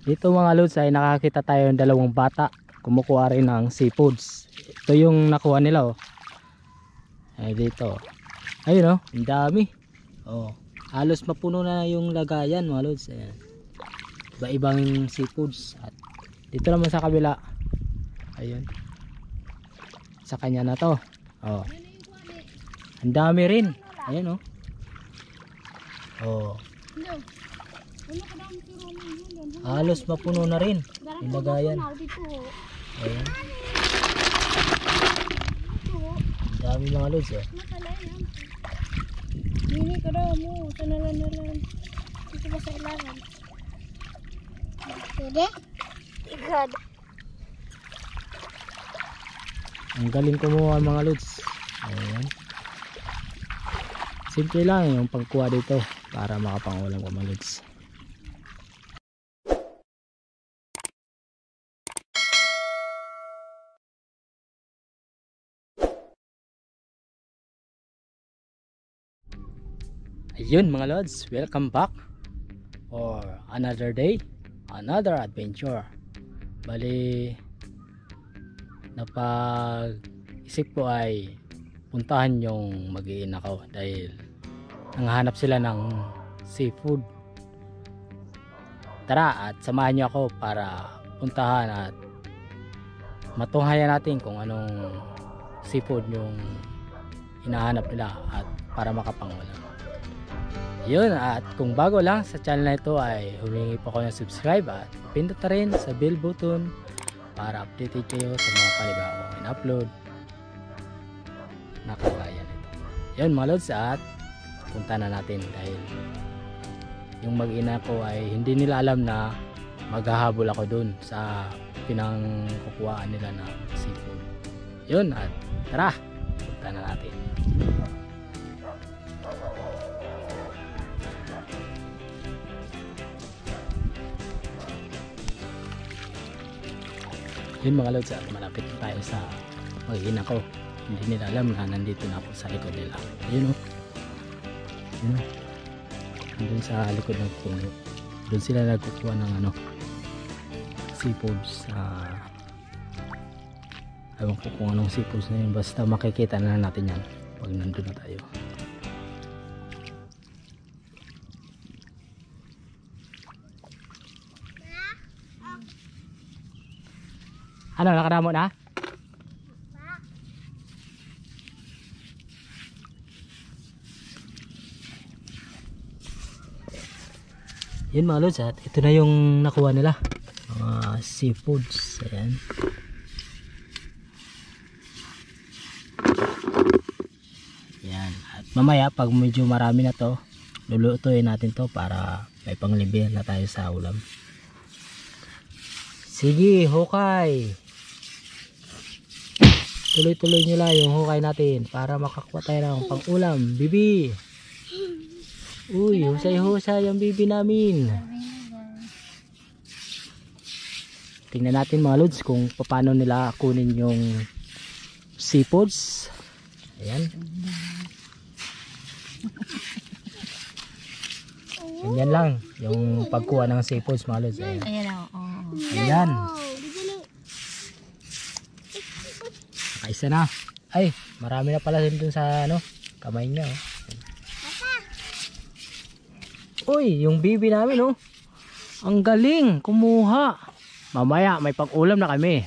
Dito mga lods ay nakakita tayo ng dalawang bata kumukuha rin ng seafoods. Ito yung nakuha nila oh. Ay dito. Ayun oh, ang dami. Oh, halos mapuno na yung lagayan mga lods. Ayan. Iba-ibang seafoods. At dito naman sa kabila. Ayun. Sa kanya na to. Oh. Ang dami rin. Ayan oh. Oh. Halos mapuno na rin yung lagayan. Ayan. Ang dami mga lods eh. Hindi ka daw mo. Sanalan. Dito ba sa ilalim? Pwede? Igad. Ang galing kumuha mga lods. Ayan. Simple lang yung pagkuha dito para makapangulam ko mga lods. Ayun mga lods, welcome back for another day, another adventure. Bali napag-isip ko ay puntahan yung mag-iina ko dahil nanghahanap sila ng seafood. Tara at samahan niyo ako para puntahan at matunghayan natin kung anong seafood yung hinahanap nila at para makapangulam. Yun, at kung bago lang sa channel na ito ay humingi po ako ng subscribe at pindot na rin sa bell button para updated kayo sa mga panibagong in-upload na kagaya nito. Yun mga lods, at punta na natin dahil yung mag-ina ko ay hindi nila alam na maghahabol ako dun sa pinangkukuhaan nila ng seafood. Yun, at tara, punta na natin. Yun mga lods, at malapit tayo sa mag-ina ko. Hindi nila alam na nandito na ako sa likod nila. Ayun o. Ayun o. Doon sa likod ng puno. Doon sila nagkukuha ng seafoods. Ewan ko kung anong seafoods na yun. Basta makikita na natin yan pag nandun na tayo. Ano, nakaramo na? Yun mga lods, at ito na yung nakuha nila. Mga seafoods. Ayan. Ayan. At mamaya pag medyo marami na to, lulutuin natin to para may panglibya na tayo sa ulam. Sige, hukay! Tuloy-tuloy nyo lang yung hukay natin para makakuha tayo ng pang-ulam. Bibi! Uy, husay-husay ang bibi namin. Tingnan natin mga lods kung paano nila kunin yung seafoods. Ayan. Ganyan lang yung pagkuha ng seafoods mga lods. Ayan. Ayan. Isa na. Ay, marami na pala dun sa kamay niya. Uy, yung bibi namin ang galing kumuha. Mamaya may pag-ulam na kami.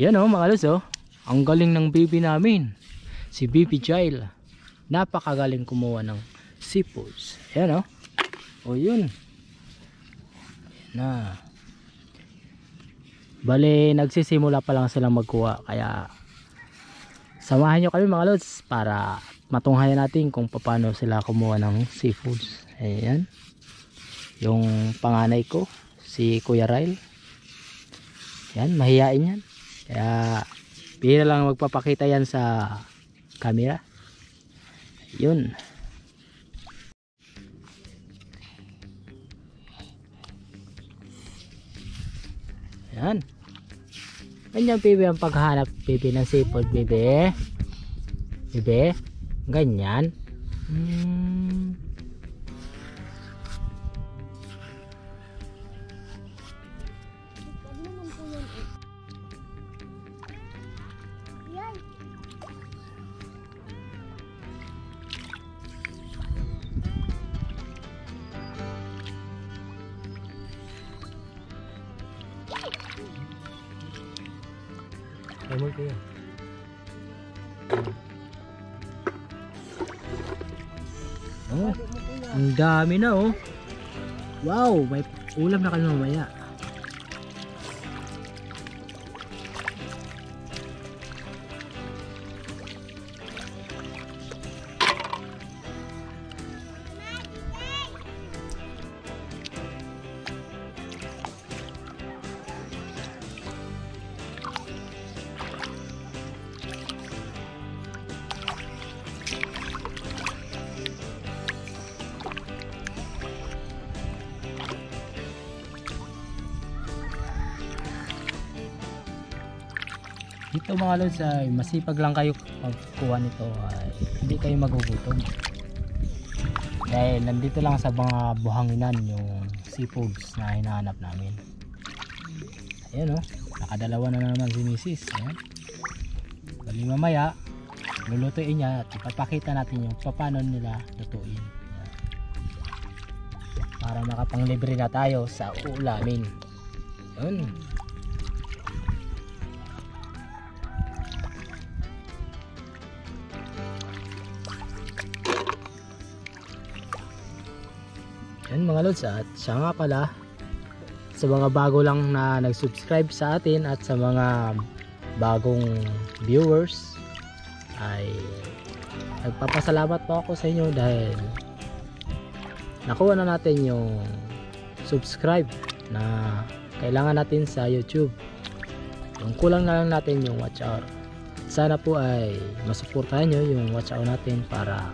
Yan mga lods ang galing ng bibi namin. Si Bibi Jail. Napakagaling kumuha ng seafoods. Yan yun. Na. Bale, nagsisimula pa lang silang magkuha. Kaya samahan nyo kami mga lods para matunghayan natin kung paano sila kumuha ng seafoods. Ayan. Yung panganay ko, si Kuya Ryle. Yan, mahihain yan. Kaya bihira lang magpapakita yan sa camera. Yun. Yan. Ganyan bibi ang paghanap bibi ng seafood bibi. Bibi. Ganyan. Lemon ko yan. Oh, ang dami na oh. Wow, may ulam na kami mamaya. Dito mga lods ay masipag lang kayo pagkuha nito ay hindi kayo magugutom. Dahil nandito lang sa mga buhanginan yung seafoods na hinahanap namin. Ayan o, nakadalawa na naman si Mrs. Ayan. Bali mamaya, lulutuin niya at ipapakita natin yung paano nila lutuin. Ayan. Para makapanglibre na tayo sa ulamin. Ayan. Yan mga lods, at siya nga pala sa mga bago lang na nag-subscribe sa atin at sa mga bagong viewers ay nagpapasalamat po ako sa inyo dahil nakuha na natin yung subscribe na kailangan natin sa YouTube. Yung kulang na lang natin yung watch hour. Sana po ay masuportahan nyo yung watch hour natin para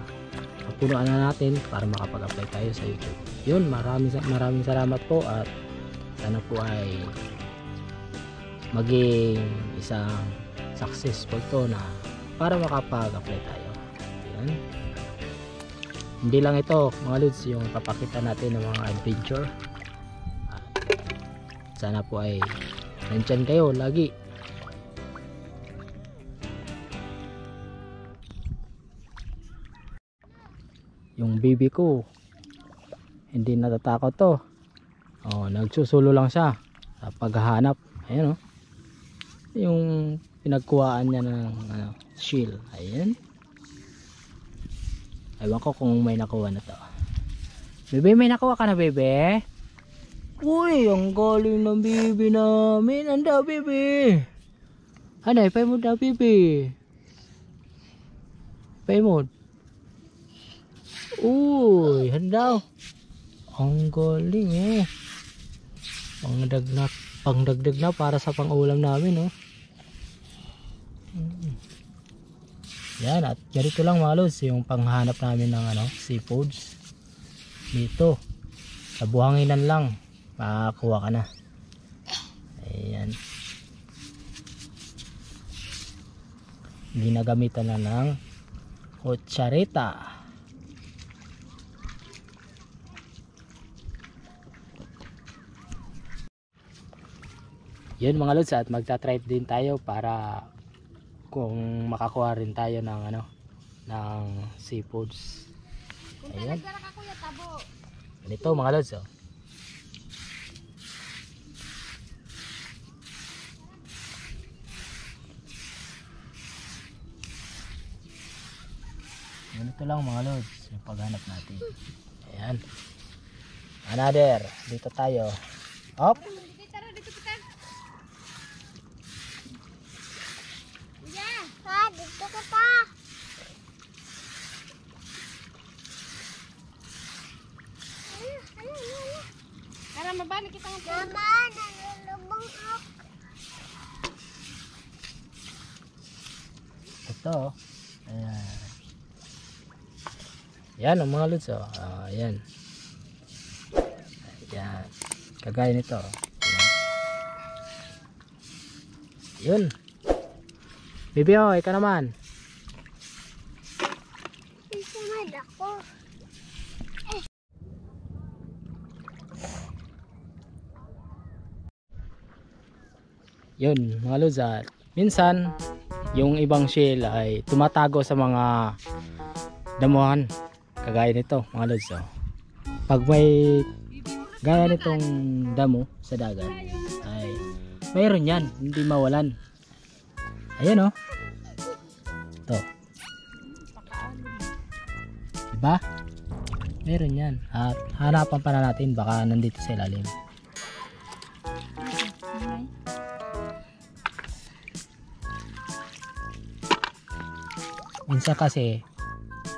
mapunuan na natin para makapag-apply tayo sa YouTube. Yun, maraming salamat po at sana po ay maging isang successful to na para makapag-apply tayo. Yan. Hindi lang ito mga lods yung papakita natin ng mga adventure. At sana po ay nandyan kayo lagi. Yung baby ko hindi natatakot to. Oh, nagsusulo lang siya sa paghahanap. Ayan oh. Yung pinagkuhaan niya ng shield. Ayan. Ewan ko kung may nakuha na to. Bebe, may nakuha ka na, bebe? Uy, ang galing ng bibi namin. Anda, bibi. Anay, pay mo daw, bibi. Pay mo. Uy, handa. Ang galing eh. Pangdagdag na para sa pangulam namin oh. Yan, at ganito lang mga lods yung panghanap namin ng seafoods. Dito sa buhanginan lang makakuha ka na. Ayan. Ginagamitan na ng kutsarita. Yun mga lods, at magta-try din tayo para kung makakuha rin tayo ng ng seafoods. Ayan. Ganito mga lods oh. Ganito lang mga lods yung paghanap natin. Ayan. Another. Dito tayo. Hop. Dito ka pa. Para mabalik kita ng pwede. Mama, nalulubong ako. Ito. Ayan. Yan ang mga lods oh. Ayan. Ayan. Kagaya nito. Yun. Bibi oh, ikaw naman. Isamad ako. Yun mga lods, at minsan yung ibang shell ay tumatago sa mga damuhan kagaya nito mga lods oh. Pag may gaya nitong damo sa dagat ay mayroon yan, hindi mawalan. Ayan oh. Ito. Diba? Meron yan. At hanapan pa na natin. Baka nandito sa ilalim. Minsan kasi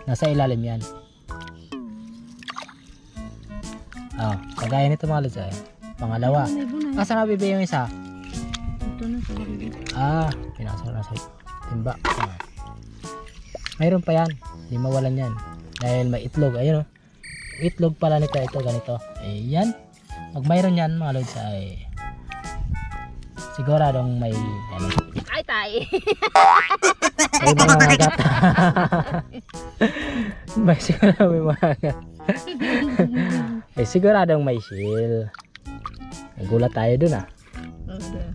nasa ilalim yan. Kagaya nito mga lods. Pangalawa. Asa na bibigay yung isa? Ito na sa bibig. Pinasok na sa timba. Mayroon pa yan. Hindi mawalan yan. Dahil may itlog. Ayun o. Itlog pala nito. Ito ganito. Ayan. Pag mayroon yan mga lods ay siguradong may ano. Ay, tay. May mga agat. May siguradong may mga agat. Siguradong may shield. Nagulat tayo dun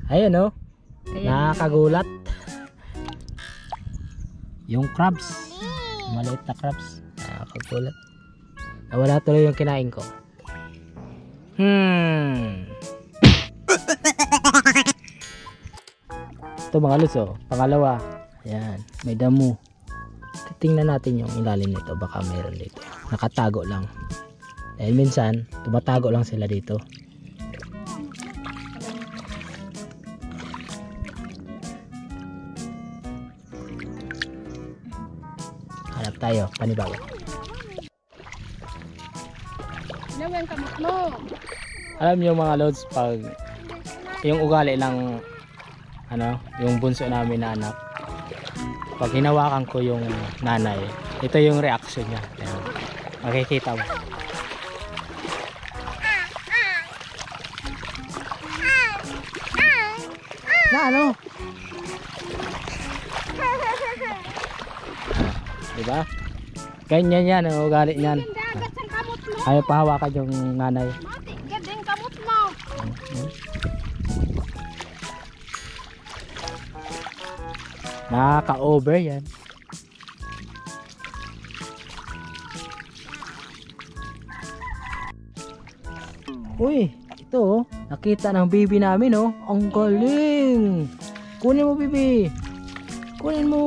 Ayun o. Nakakagulat. Yung crabs. Maliit na crabs. Nakakagulat. Nawala tuloy yung kinain ko. Ito mga lods pangalawa. Ayan. May damo. Titingnan natin yung ilalim nito. Baka mayroon dito. Nakatago lang. Dahil minsan tumatago lang sila dito. Hanap tayo, panibago. Naman kamot mo. Alam niyo mga lods, pag yung ugali ng yung bunso namin na anak, pag hinawakan ko yung nanay, ito yung reaction niya. Ayan. Makikita mo. Na ano? Diba? Ganyan yan ang ugali niyan. Ayaw pahawakan yung nanay. Mati, gading kamot mo. Nakaka-over yan. Uy, ito nakita ng baby namin Ang galing. Kunin mo baby. Kunin mo.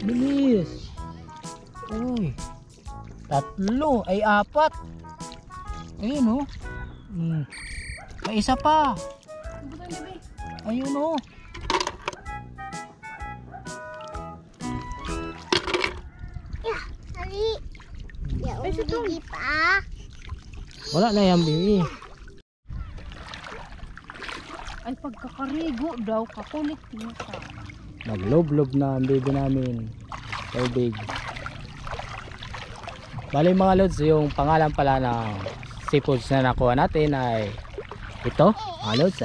Bilis. Uy. 3 ay 4. Ayun May isa pa. Ayun Ay, sige pa. Wala na yan baby. Ay, pagkakarigo daw, kakulit mo ka. Naglob-lob na ang baby namin. Tubig. Bali mga lods, yung pangalan pala ng seafoods na nakuha natin ay ito. Mga lods,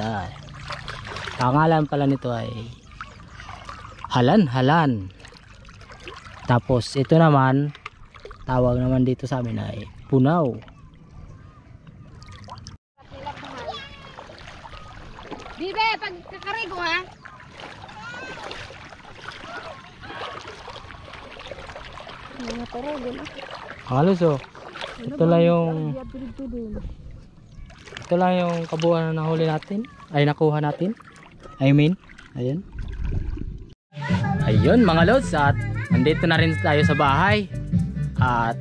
pangalan pala nito ay halan-halan. Tapos ito naman, tawag naman dito sa amin ay punaw. Bibe, pagkakarigo ha. Mga torogo na. Mga lods, ito lang yung kabuuan na nahuli natin. Ay nakuha natin. Ayan. Ayun mga lods, at nandito na rin tayo sa bahay. At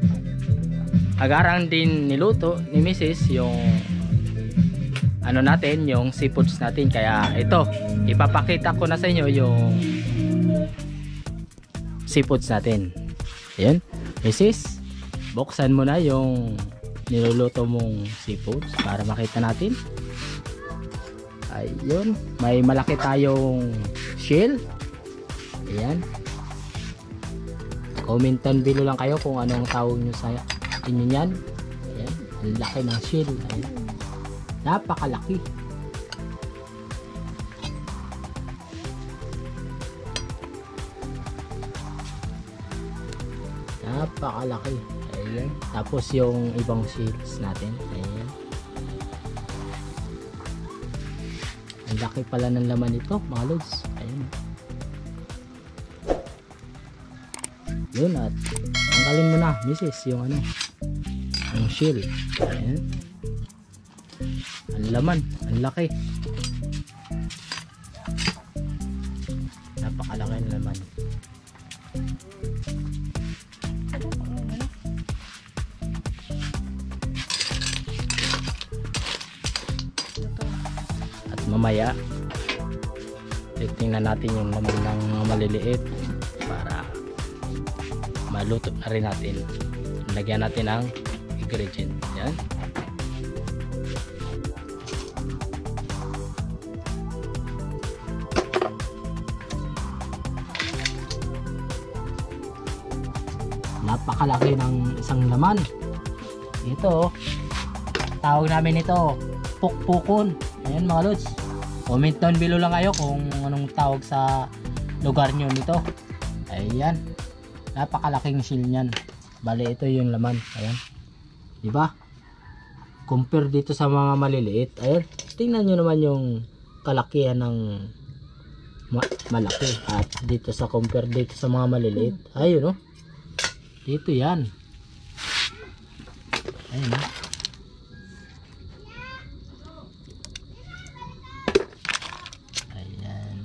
agarang din niluto ni Mrs. yung natin, yung seafoods natin. Kaya ito, ipapakita ko na sa inyo yung seafoods natin. Ayun, Mrs., buksan mo na yung niluluto mong seafoods para makita natin. Ayun, may malaki tayong shell. Ayan. Comment down below lang kayo kung anong tawag nyo sa inyo yan. Ayan, ang laki ng shell. Ayan. Napakalaki. Napakalaki. Ayan. Tapos yung ibang shells natin. Ayan. Ang laki pala ng laman nito mga lods. Ayan. Yun, at tanggalin mo na Mrs. yung yung shell. Ayan. Ang laman, ang laki. Napakalaki ng mamaya titingnan natin yung laman ng mga maliliit para maluto na rin natin. Lagyan natin ang ingredient. Yan. Napakalaki ng isang laman. Ito, tawag namin ito pukpukon. Ayan mga lods, comment down below lang kayo kung anong tawag sa lugar nyo nito. Ayan, napakalaking shell nyan. Bali ito yung laman. Ayan, diba? Compare dito sa mga maliliit. Ayan, tingnan nyo naman yung kalakihan ng malaki. At dito sa compare dito sa mga maliliit, ayun, no? Dito yan. Ayun, no? Ayan.